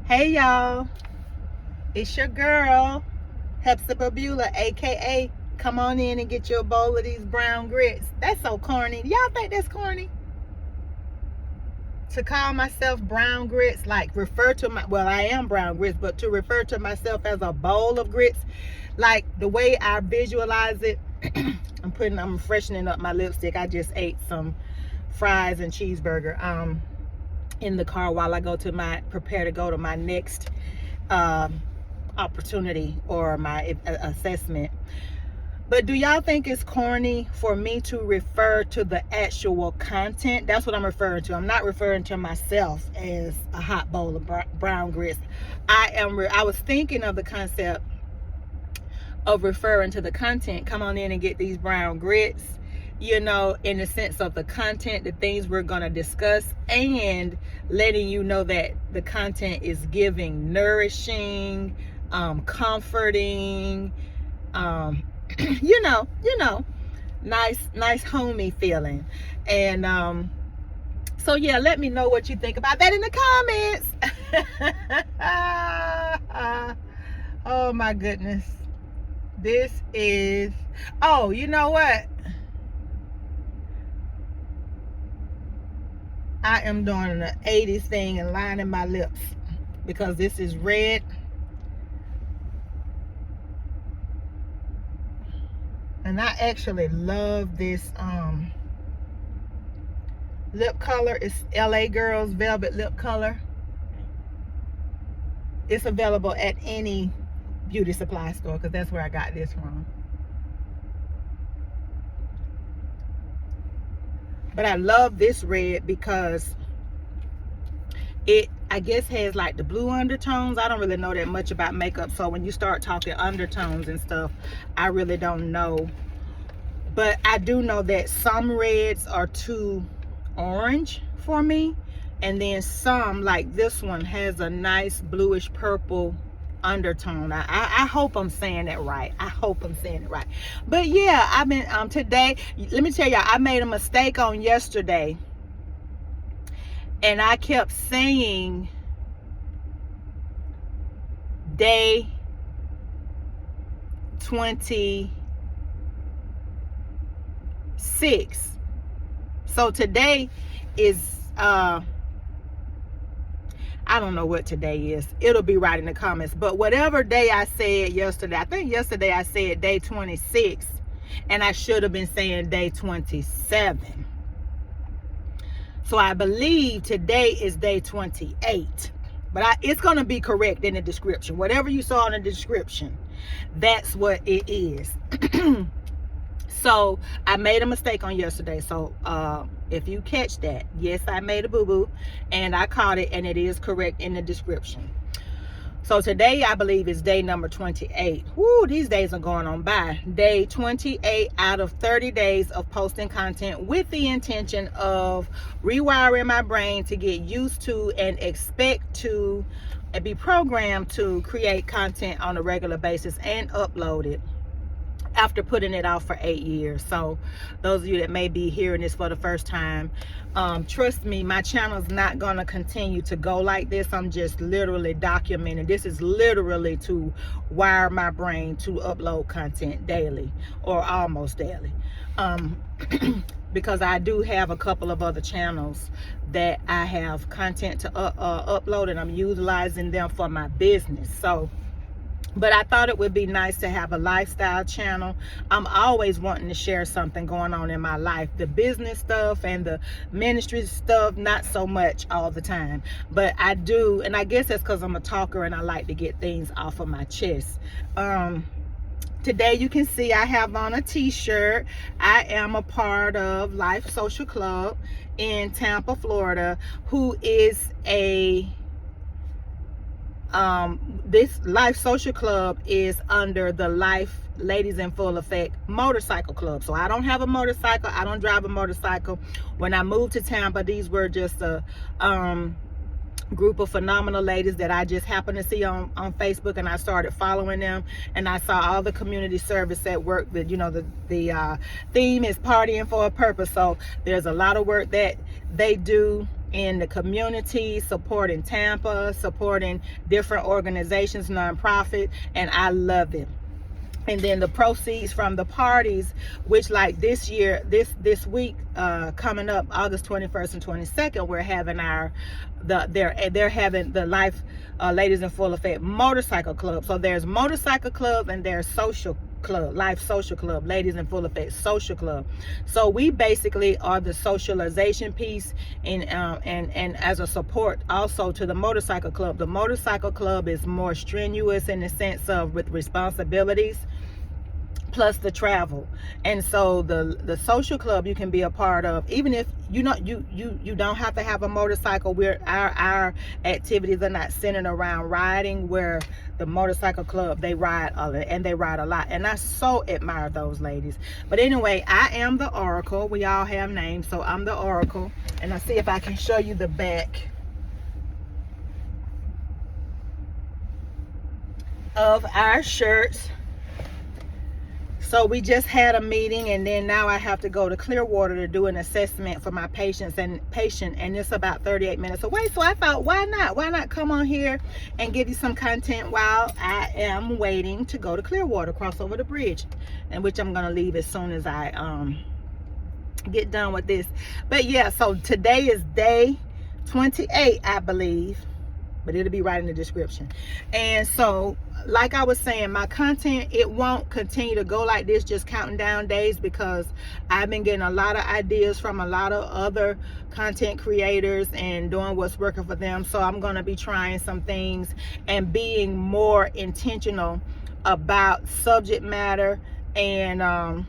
Hey y'all, it's your girl, Hepzibah, aka come on in and get you a bowl of these brown grits. That's so corny. Y'all think that's corny? To call myself brown grits, like refer to well, I am brown grits, but to refer to myself as a bowl of grits, like the way I visualize it, I'm freshening up my lipstick. I just ate some fries and cheeseburger in the car while I prepare to go to my next opportunity or my assessment. But do y'all think it's corny for me to refer to the actual content? That's what I'm referring to. I'm not referring to myself as a hot bowl of brown grits. I was thinking of the concept of referring to the content. Come on in and get these brown grits, in the sense of the content, the things we're going to discuss, and letting you know that the content is giving nourishing, comforting, nice homey feeling. And so yeah, let me know what you think about that in the comments. Oh my goodness. This is, oh, you know what? I am doing the 80s thing and lining my lips because this is red. And I actually love this lip color. It's LA Girls Velvet Lip Color. It's available at any beauty supply store because that's where I got this from. But I love this red because it, I guess, has like the blue undertones. I don't really know that much about makeup, so when you start talking undertones and stuff, I really don't know. But I do know that some reds are too orange for me, and then some, like this one, has a nice bluish purple undertone. I hope I'm saying that right. But yeah, I've been today, let me tell y'all, I made a mistake on yesterday, and I kept saying day 26. So today is I don't know what today is. It'll be right in the comments. But whatever day I said yesterday, I think yesterday I said day 26, and I should have been saying day 27. So I believe today is day 28. But it's going to be correct in the description. Whatever you saw in the description, that's what it is. So I made a mistake on yesterday. So if you catch that, yes, I made a boo-boo and I caught it, and it is correct in the description. So today I believe is day number 28. Woo, these days are going on by. Day 28 out of 30 days of posting content with the intention of rewiring my brain to get used to and expect to and be programmed to create content on a regular basis and upload it after putting it out for 8 years. So those of you that may be hearing this for the first time, trust me, my channel is not going to continue to go like this. I'm just literally documenting. This is literally to wire my brain to upload content daily or almost daily. Because I do have a couple of other channels that I have content to upload, and I'm utilizing them for my business. So but I thought it would be nice to have a lifestyle channel. I'm always wanting to share something going on in my life. The business stuff and the ministry stuff, not so much all the time. But I do, and I guess that's because I'm a talker and I like to get things off of my chest. Today you can see I have on a t-shirt. I am a part of Life Social Club in Tampa, Florida, who is a this Life Social Club is under the Life Ladies in Full Effect Motorcycle Club. So I don't have a motorcycle. I don't drive a motorcycle. When I moved to Tampa, these were just a group of phenomenal ladies that I just happened to see on Facebook, and I started following them, and I saw all the community service at work. That, the theme is partying for a purpose. So there's a lot of work that they do in the community, supporting Tampa, supporting different organizations, nonprofit, and I love it. And then the proceeds from the parties, which like this year, this week, coming up August 21st and 22nd, we're having they're having the Life Ladies in Full Effect Motorcycle Club. So there's Motorcycle Club and there's Social Club, Life Social Club, Ladies in Full Effect Social Club. So we basically are the socialization piece, and as a support also to the Motorcycle Club. The Motorcycle Club is more strenuous in the sense of with responsibilities plus the travel. And so the social club you can be a part of, even if you don't have to have a motorcycle. Our activities are not centered around riding, where the Motorcycle Club, they ride a lot, and I so admire those ladies. But anyway, I am the Oracle. We all have names, so I'm the Oracle. And I see if I can show you the back of our shirts. So we just had a meeting, and then now I have to go to Clearwater to do an assessment for my patient, and it's about 38 minutes away. So I thought, why not come on here and give you some content while I am waiting to go to Clearwater, cross over the bridge, and which I'm gonna leave as soon as I get done with this. But yeah, so today is day 28, I believe, but it'll be right in the description. And so, like I was saying, my content, it won't continue to go like this, just counting down days, because I've been getting a lot of ideas from a lot of other content creators and doing what's working for them. So I'm going to be trying some things and being more intentional about subject matter, and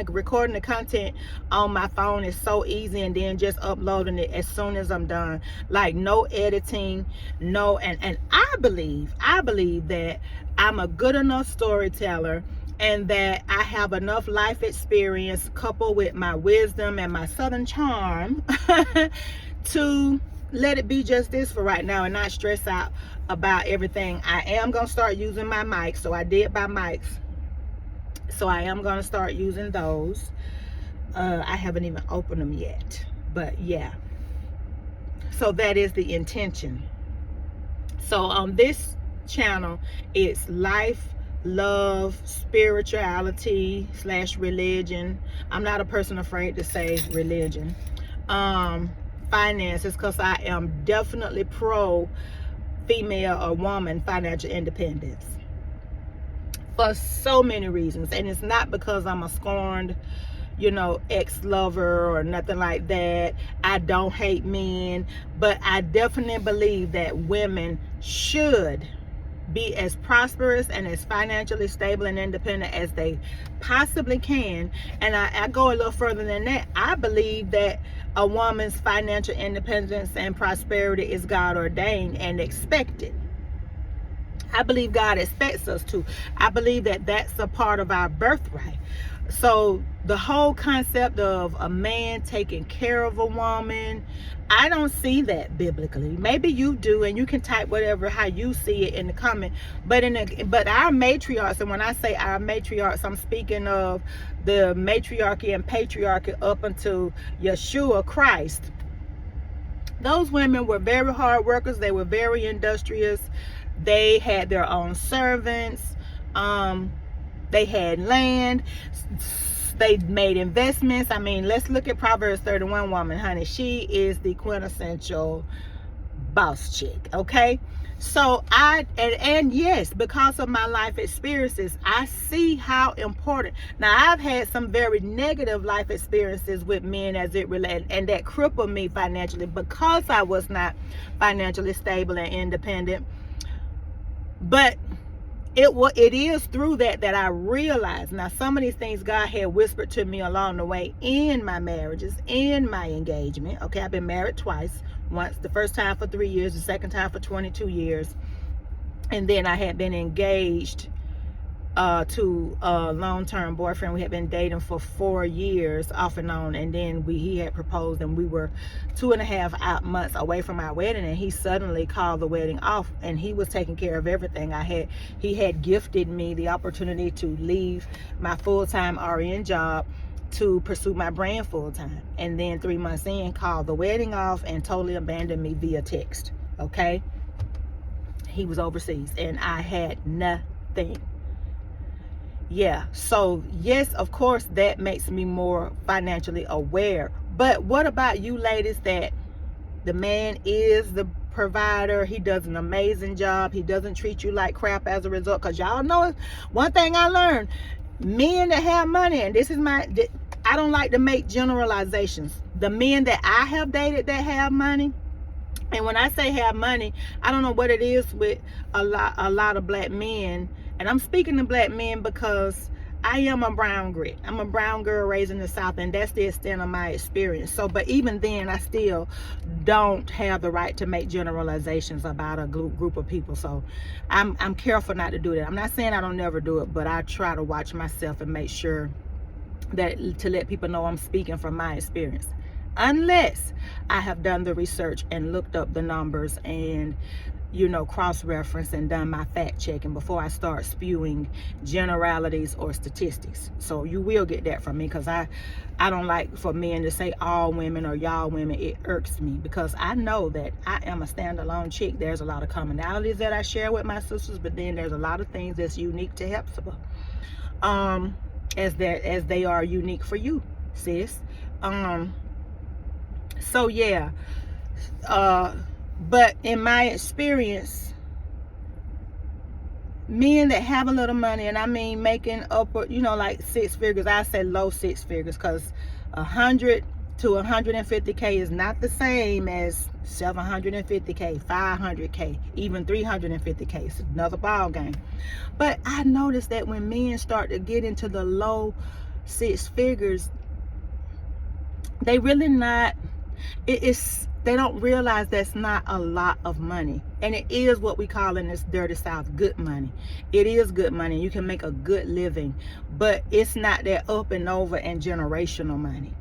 recording the content on my phone is so easy, and then just uploading it as soon as I'm done. Like no editing, and I believe that I'm a good enough storyteller, and that I have enough life experience coupled with my wisdom and my southern charm to let it be just this for right now and not stress out about everything. I am gonna start using my mics, so I did buy mics. So I am going to start using those. I haven't even opened them yet. But yeah. So that is the intention. So on this channel, it's life, love, spirituality / religion. I'm not a person afraid to say religion. Finances, because I am definitely pro female or woman financial independence. For so many reasons, and it's not because I'm a scorned, ex-lover or nothing like that. I don't hate men, but I definitely believe that women should be as prosperous and as financially stable and independent as they possibly can. And I go a little further than that. I believe that a woman's financial independence and prosperity is God ordained and expected. I believe God expects us to. I believe that that's a part of our birthright. So the whole concept of a man taking care of a woman, I don't see that biblically. Maybe you do, and you can type how you see it in the comment. But our matriarchs, and when I say our matriarchs, I'm speaking of the matriarchy and patriarchy up until Yeshua Christ. Those women were very hard workers. They were very industrious. They had their own servants. They had land. They made investments. I mean, let's look at Proverbs 31 woman, honey. She is the quintessential boss chick, okay? So and yes, because of my life experiences, I see how important. Now, I've had some very negative life experiences with men as it relates, and that crippled me financially because I was not financially stable and independent. But it is through that I realized. Now, some of these things God had whispered to me along the way in my marriages, in my engagement. Okay, I've been married twice. Once, the first time for 3 years, the second time for 22 years. And then I had been engaged to a long-term boyfriend. We had been dating for 4 years off and on, and then he had proposed, and we were 2.5 months away from our wedding, and he suddenly called the wedding off, and he was taking care of everything. He had gifted me the opportunity to leave my full-time RN job to pursue my brand full time. And then 3 months in, called the wedding off and totally abandoned me via text. Okay? He was overseas and I had nothing. Yeah, so yes, of course, that makes me more financially aware. But what about you ladies that the man is the provider? He does an amazing job. He doesn't treat you like crap as a result. Because y'all know one thing I learned, men that have money, and this is I don't like to make generalizations. The men that I have dated that have money, and when I say have money, I don't know what it is with a lot of black men. And I'm speaking to black men because I am a brown grit. I'm a brown girl raised in the South, and that's the extent of my experience. So, but even then, I still don't have the right to make generalizations about a group of people. So I'm careful not to do that. I'm not saying I don't never do it, but I try to watch myself and make sure that to let people know I'm speaking from my experience. Unless I have done the research and looked up the numbers and, you know, cross-reference and done my fact checking before I start spewing generalities or statistics. So you will get that from me, because I don't like for men to say all women or y'all women. It irks me because I know that I am a standalone chick. There's a lot of commonalities that I share with my sisters, but then there's a lot of things that's unique to Hepzibah, as they are unique for you, sis. So yeah, but in my experience, men that have a little money, and I mean making upward, you know, like 6 figures, I say low 6 figures, because 100 to 150K is not the same as 750K, 500K, even 350K. It's another ball game. But I noticed that when men start to get into the low 6 figures, they really not, they don't realize that's not a lot of money. And it is what we call in this dirty South good money. It is good money. You can make a good living, but it's not that up and over and generational money.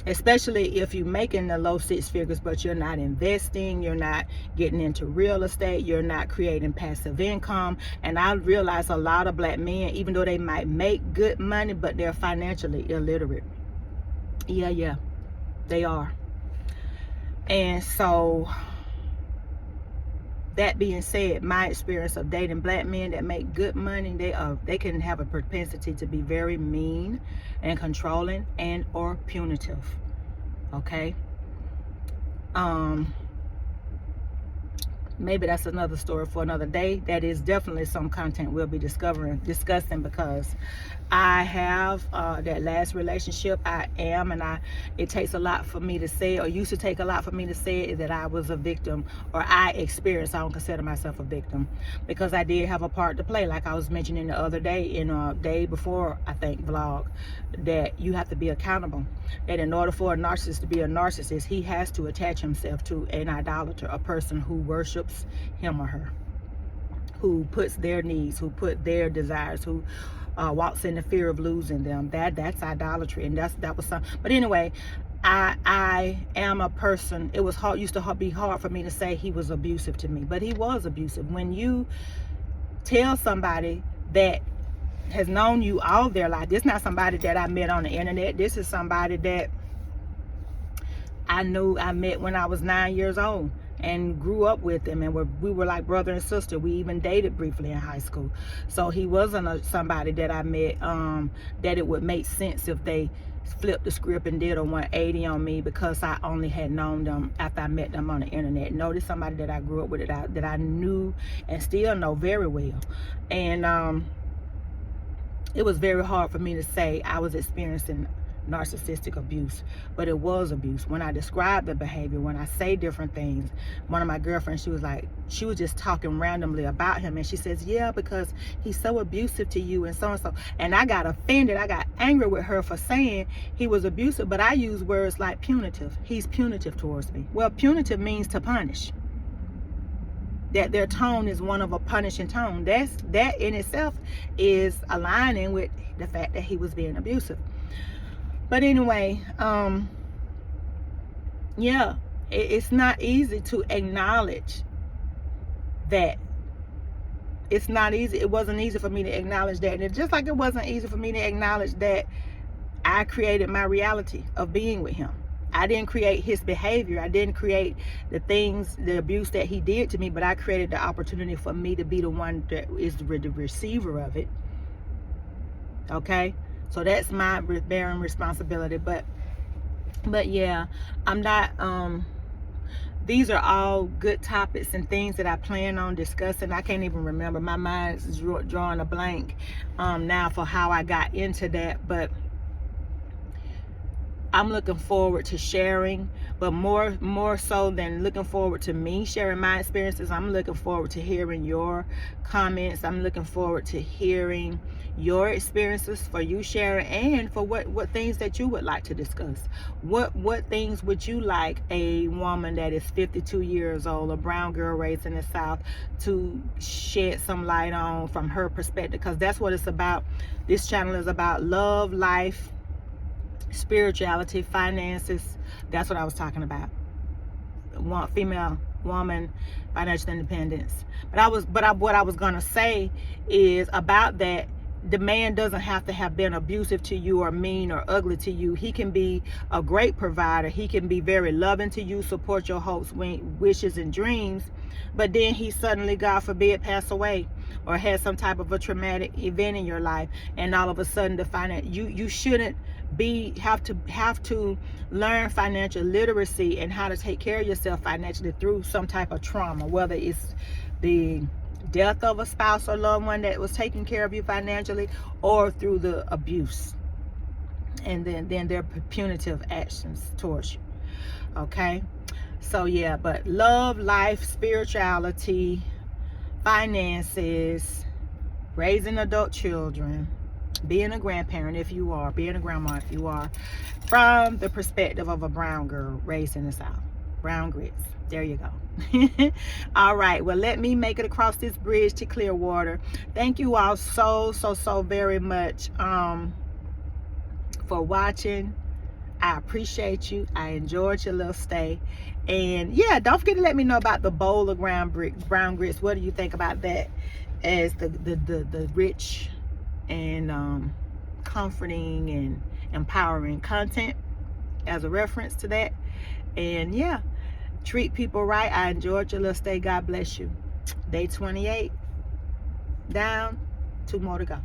Especially if you're making the low 6 figures, but you're not investing, you're not getting into real estate, you're not creating passive income. And I realize a lot of black men, even though they might make good money, but they're financially illiterate. Yeah, they are. And so, that being said, my experience of dating black men that make good money, they can have a propensity to be very mean and controlling and or punitive. Okay? Maybe that's another story for another day. That is definitely some content we'll be discussing, because I have that last relationship. It takes a lot for me to say, or used to take a lot for me to say, that I was a victim, or I experienced. I don't consider myself a victim, because I did have a part to play. Like I was mentioning the other day in a day before, I think, vlog, that you have to be accountable. That in order for a narcissist to be a narcissist, he has to attach himself to an idolater, a person who worships him or her, who puts their needs, who put their desires, who walks in the fear of losing them. That's idolatry, and that was something. But anyway, I am a person. It was hard. Used to be hard for me to say he was abusive to me, but he was abusive. When you tell somebody that has known you all their life, this is not somebody that I met on the internet. This is somebody that I met when I was 9 years old and grew up with him, and we were like brother and sister. We even dated briefly in high school. So he wasn't somebody that I met that it would make sense if they flipped the script and did a 180 on me, because I only had known them after I met them on the internet. No, this is somebody that I grew up with, that I knew and still know very well. And it was very hard for me to say I was experiencing narcissistic abuse, but it was abuse. When I describe the behavior, when I say different things, one of my girlfriends, she was just talking randomly about him, and she says, yeah, because he's so abusive to you and so and so. And I got offended. I got angry with her for saying he was abusive, but I use words like punitive. He's punitive towards me. Well, punitive means to punish. That their tone is one of a punishing tone. That in itself is aligning with the fact that he was being abusive. But anyway, yeah, it's not easy to acknowledge that. It's not easy. It wasn't easy for me to acknowledge that. And it's just like it wasn't easy for me to acknowledge that I created my reality of being with him. I didn't create his behavior. I didn't create the things, the abuse that he did to me, but I created the opportunity for me to be the one that is the receiver of it. Okay? So that's my bearing responsibility. But yeah, I'm not, these are all good topics and things that I plan on discussing. I can't even remember. My mind is drawing a blank now for how I got into that. But I'm looking forward to sharing, but more so than looking forward to me sharing my experiences, I'm looking forward to hearing your comments. I'm looking forward to hearing your experiences, for you sharing, and for what things that you would like to discuss. What things would you like a woman that is 52 years old, a brown girl raised in the South, to shed some light on from her perspective? Because that's what it's about. This channel is about love, life, spirituality, finances. That's what I was talking about. Female woman, financial independence. What I was gonna say is about that. The man doesn't have to have been abusive to you or mean or ugly to you. He can be a great provider. He can be very loving to you, support your hopes, wishes, and dreams. But then he suddenly, God forbid, pass away or had some type of a traumatic event in your life, and all of a sudden to find out you shouldn't have to learn financial literacy and how to take care of yourself financially through some type of trauma, whether it's the death of a spouse or loved one that was taking care of you financially, or through the abuse and then their punitive actions towards you. Okay, so yeah, but love, life, spirituality, finances, raising adult children, being a grandparent if you are, being a grandma if you are, from the perspective of a brown girl raised in the South. Brown grits. There you go. All right, well, let me make it across this bridge to Clearwater. Thank you all so very much for watching. I appreciate you. I enjoyed your little stay. And yeah, don't forget to let me know about the bowl of brown grits. What do you think about that as the rich and comforting and empowering content as a reference to that? And yeah, treat people right. I enjoyed your little stay. God bless you. Day 28 down, 2 more to go.